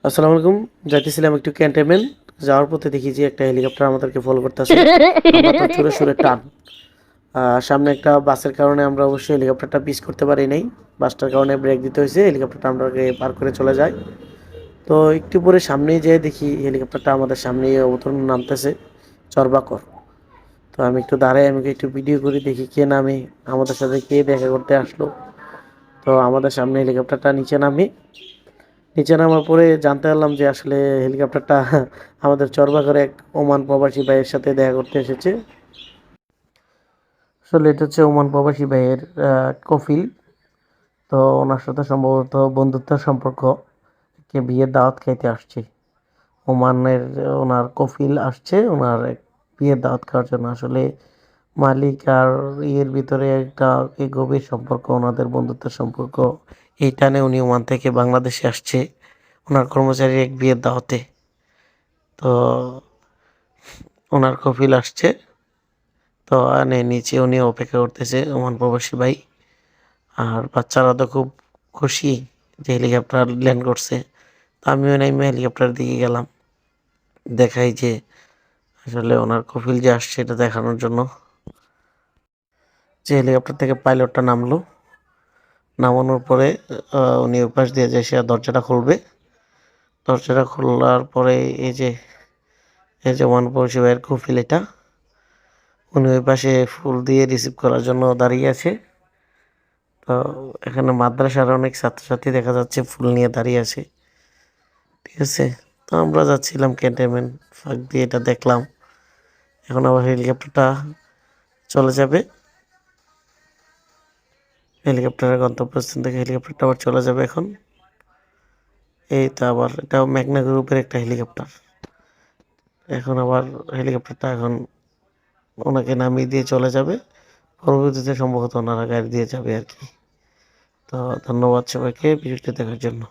আসসালামু আলাইকুম। যাইতেছিলাম একটু ক্যান্টনমেন্ট। যাওয়ার পথে দেখি যে একটা হেলিকপ্টার আমাদেরকে ফলো করতেছে। আমরা তো ছুড়ে ছুড়ে টান। সামনে একটা বাসের কারণে আমরা অবশ্যই হেলিকপ্টারটা পিস করতে পারি নাই। বাসটার কারণে ব্রেক দিতে হয়েছে, হেলিকপ্টারটা আমাদেরকে পার করে চলে যায়। তো একটু পরে সামনেই যেয়ে দেখি হেলিকপ্টারটা আমাদের সামনেই অবতরণ নামতেছে, চরবাকর। তো আমি একটু দাঁড়াই, আমি একটু ভিডিও করি, দেখি কে নামে, আমাদের সাথে কে দেখা করতে আসলো। তো আমাদের সামনে হেলিকপ্টারটা নিচে নামে। নিচে নামার পরে জানতে পারলাম যে আসলে হেলিকপ্টারটা আমাদের চরবাগরে এক ওমান প্রবাসী ভাইয়ের সাথে দেখা করতে এসেছে। আসলে এটা হচ্ছে ওমান প্রবাসী ভাইয়ের কফিল। তো ওনার সাথে সম্ভবত বন্ধুত্বের সম্পর্ক, কে বিয়ের দাওয়াত খাইতে আসছে ওমানের। ওনার কফিল আসছে ওনার এক বিয়ের দাওয়াত খাওয়ার জন্য। আসলে মালিক আর ইয়ের ভিতরে একটা কি গভীর সম্পর্ক, ওনাদের বন্ধুত্বের সম্পর্ক। এই টানে উনি ওমান থেকে বাংলাদেশে আসছে ওনার কর্মচারীর এক বিয়ের দাওয়াতে। তো ওনার কফিল আসছে, তো নিচে উনি অপেক্ষা করতেছে ওমান প্রবাসী ভাই। আর বাচ্চারা তো খুব খুশি যে হেলিকপ্টার ল্যান্ড করছে। তো আমিও নেমে হেলিকপ্টার দিকে গেলাম, দেখাই যে আসলে ওনার কফিল যে আসছে এটা দেখানোর জন্য। যে হেলিকপ্টার থেকে পাইলটটা নামলো, নামানোর পরে উনি ওই পাশ দিয়ে যে সে দরজাটা খুলবে। দরজাটা খোলার পরে এই যে ওমান প্রবাসী ভাইয়ের কফিল এটা, উনি ওই পাশে ফুল দিয়ে রিসিভ করার জন্য দাঁড়িয়ে আছে। তো এখানে মাদ্রাসার অনেক ছাত্রছাত্রী দেখা যাচ্ছে ফুল নিয়ে দাঁড়িয়ে আছে, ঠিক আছে। তো আমরা যাচ্ছিলাম ক্যান্টনমেন্ট ফাঁক দিয়ে, এটা দেখলাম। এখন আবার হেলিকপ্টারটা চলে যাবে, হেলিকপ্টারের গন্তব্যস্থান থেকে হেলিকপ্টারটা আবার চলে যাবে এখন। এই তো আবার এটাও মেঘনা গ্রুপের একটা হেলিকপ্টার। এখন আবার হেলিকপ্টারটা এখন ওনাকে নামিয়ে দিয়ে চলে যাবে। পরবর্তীতে সম্ভবত ওনারা গাড়ি দিয়ে যাবে আর কি। তো ধন্যবাদ সবাইকে ভিডিওটি দেখার জন্য।